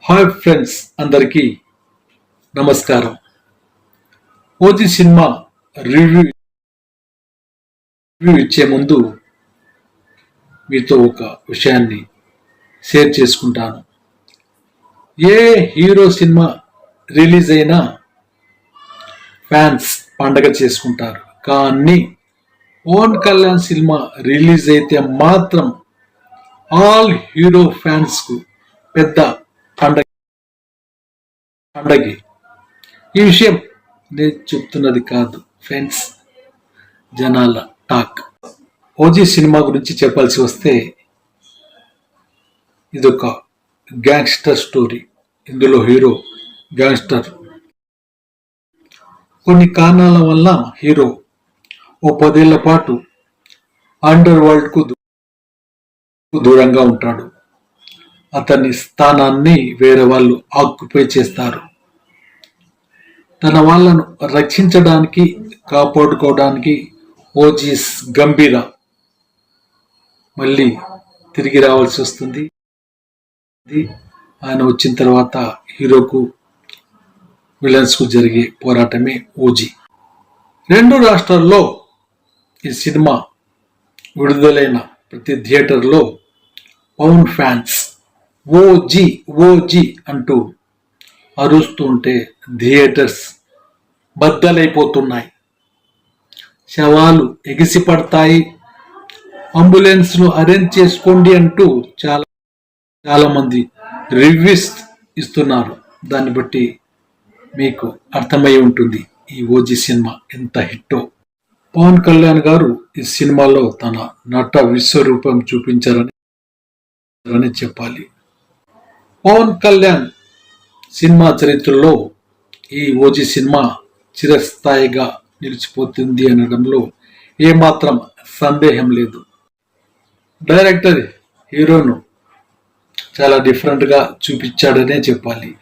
Hi friends, అందరికీ నమస్కారం. OG cinema review ఇచ్చే ముందు మీతో ఒక విషయాన్ని షేర్ చేసుకుంటాను. ఏ హీరో సినిమా రిలీజ్ అయినా ఫ్యాన్స్ పండగ చేసుకుంటారు. కానీ పవన్ కళ్యాణ్ సినిమా రిలీజ్ అయితే మాత్రం ఆల్ హీరో ఫ్యాన్స్కు పెద్ద పండగే. ఈ విషయం నేను చెప్తున్నది కాదు ఫ్రెండ్స్, జనాల టాక్. ఓజీ సినిమా గురించి చెప్పాల్సి వస్తే ఇదొక గ్యాంగ్స్టర్ స్టోరీ. ఇందులో హీరో గ్యాంగ్స్టర్. కొన్ని కారణాల వల్ల హీరో ఓ 10 ఏళ్ల పాటు అండర్ వరల్డ్ కు దూరంగా ఉంటాడు. అతని స్థానాన్ని వేరే వాళ్ళు ఆక్యుపై చేస్తారు. తన వాళ్ళను రక్షించడానికి, కాపాడుకోవడానికి ఓజీస్ గంభీర మళ్ళీ తిరిగి రావాల్సి వస్తుంది. ఆయన వచ్చిన తర్వాత హీరోకు విలన్స్ కు జరిగే పోరాటమే ఓజీ. 2 రాష్ట్రాల్లో ఈ సినిమా విడుదలైన ప్రతి థియేటర్లో పవన్ ఫ్యాన్స్ ఓజీ ఓజీ అంటూ అరుస్తూ ఉంటే థియేటర్స్ బద్దలైపోతున్నాయి. శవాలు ఎగిసి పడతాయి. అంబులెన్స్ ను అరేంజ్ చేసుకోండి అంటూ చాలా మంది రివ్యూస్ ఇస్తున్నారు. దాన్ని బట్టి మీకు అర్థమై ఉంటుంది ఈ ఓజీ సినిమా ఎంత హిట్టో. పవన్ కళ్యాణ్ గారు ఈ సినిమాలో తన నట విశ్వరూపం చూపించారని చెప్పాలి. పవన్ కళ్యాణ్ సినిమా చరిత్రలో ఈ ఓజీ సినిమా చిరస్థాయిగా నిలిచిపోతుంది అనడంలో ఏమాత్రం సందేహం లేదు. డైరెక్టర్ హీరోను చాలా డిఫరెంట్గా చూపించాడనే చెప్పాలి.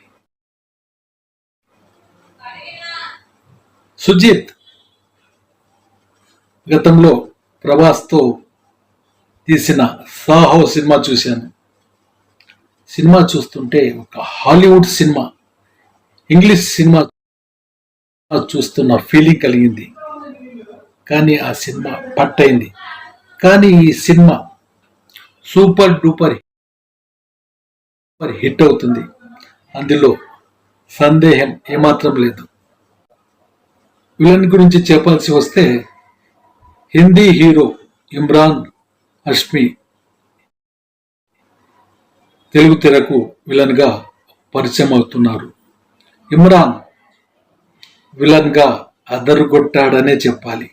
సుజిత్ గతంలో ప్రభాస్తో తీసిన సాహో సినిమా చూశాను. సినిమా చూస్తుంటే ఒక హాలీవుడ్ సినిమా, ఇంగ్లీష్ సినిమా చూస్తున్న ఫీలింగ్ కలిగింది. కానీ ఆ సినిమా పట్టయింది. కానీ ఈ సినిమా సూపర్ డూపర్ హిట్ అవుతుంది. అందులో సందేహం ఏమాత్రం లేదు. విలన్ గురించి చెప్పాల్సి వస్తే హిందీ హీరో ఇమ్రాన్ హష్మి తెలుగు తెరకు విలన్ గా పరిచయం అవుతున్నారు. ఇమ్రాన్ విలన్ గా అదరుగొట్టాడనే చెప్పాలి.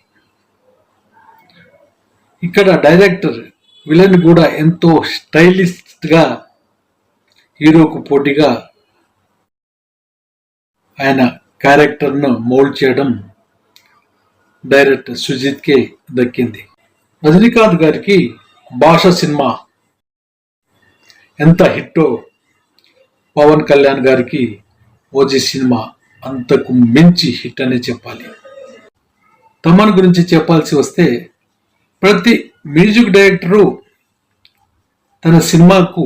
ఇక్కడ డైరెక్టర్ విలన్ కూడా ఎంతో స్టైలిస్ట్ గా హీరోకు పోటీగా ఆయన క్యారెక్టర్ను మోల్డ్ చేయడం డైరెక్టర్ సుజిత్ కే దక్కింది. రజనీకాంత్ గారికి భాష సినిమా ఎంత హిట్టో పవన్ కళ్యాణ్ గారికి ఓజీ సినిమా అంతకు మించి హిట్ అనే చెప్పాలి. తమన్ గురించి చెప్పాల్సి వస్తే ప్రతి మ్యూజిక్ డైరెక్టరు తన సినిమాకు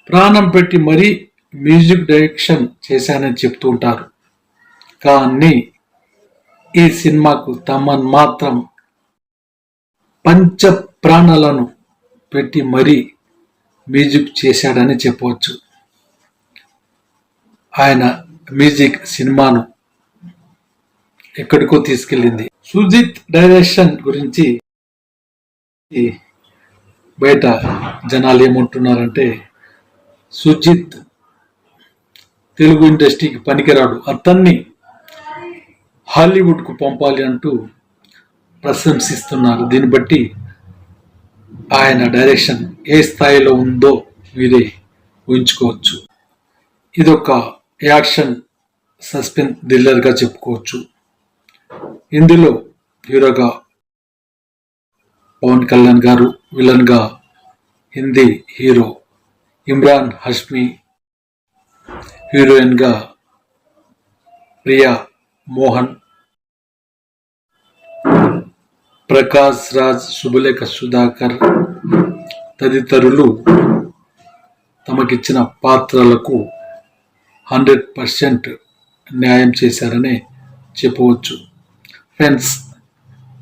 ప్రాణం పెట్టి మరీ మ్యూజిక్ డైరెక్షన్ చేశానని చెప్తూ ఉంటారు. కానీ ఈ సినిమాకు తమన్ మాత్రం పంచ ప్రాణాలను పెట్టి మరీ మ్యూజిక్ చేశాడని చెప్పవచ్చు. ఆయన మ్యూజిక్ సినిమాను ఎక్కడికో తీసుకెళ్ళింది. సుజిత్ డైరెక్షన్ గురించి బయట జనాలు ఏమంటున్నారంటే సుజిత్ తెలుగు ఇండస్ట్రీకి పనికిరాడు, అతన్ని హాలీవుడ్కు పంపాలి అంటూ ప్రశంసిస్తున్నారు. దీన్ని బట్టి ఆయన డైరెక్షన్ ఏ స్థాయిలో ఉందో మీరే ఊహించుకోవచ్చు. ఇదొక యాక్షన్ సస్పెన్స్ థ్రిల్లర్గా చెప్పుకోవచ్చు. ఇందులో హీరోగా పవన్ కళ్యాణ్ గారు, విలన్ గా హిందీ హీరో ఇమ్రాన్ హష్మి, హీరోయిన్ గా ప్రియా మోహన్, ప్రకాష్ రాజ్, శుభలేఖ సుధాకర్ తదితరులు తమకిచ్చిన పాత్రలకు 100% న్యాయం చేశారనే చెప్పవచ్చు. ఫ్రెండ్స్,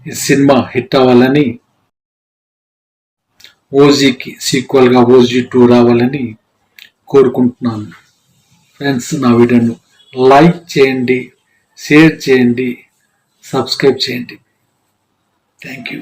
ఈ సినిమా హిట్ అవ్వాలని, ఓజీకి సీక్వెల్గా ఓజీ 2 రావాలని కోరుకుంటున్నాను. ఫ్రెండ్స్, నా వీడియోను లైక్ చేయండి, షేర్ చేయండి, సబ్స్క్రైబ్ చేయండి. Thank you.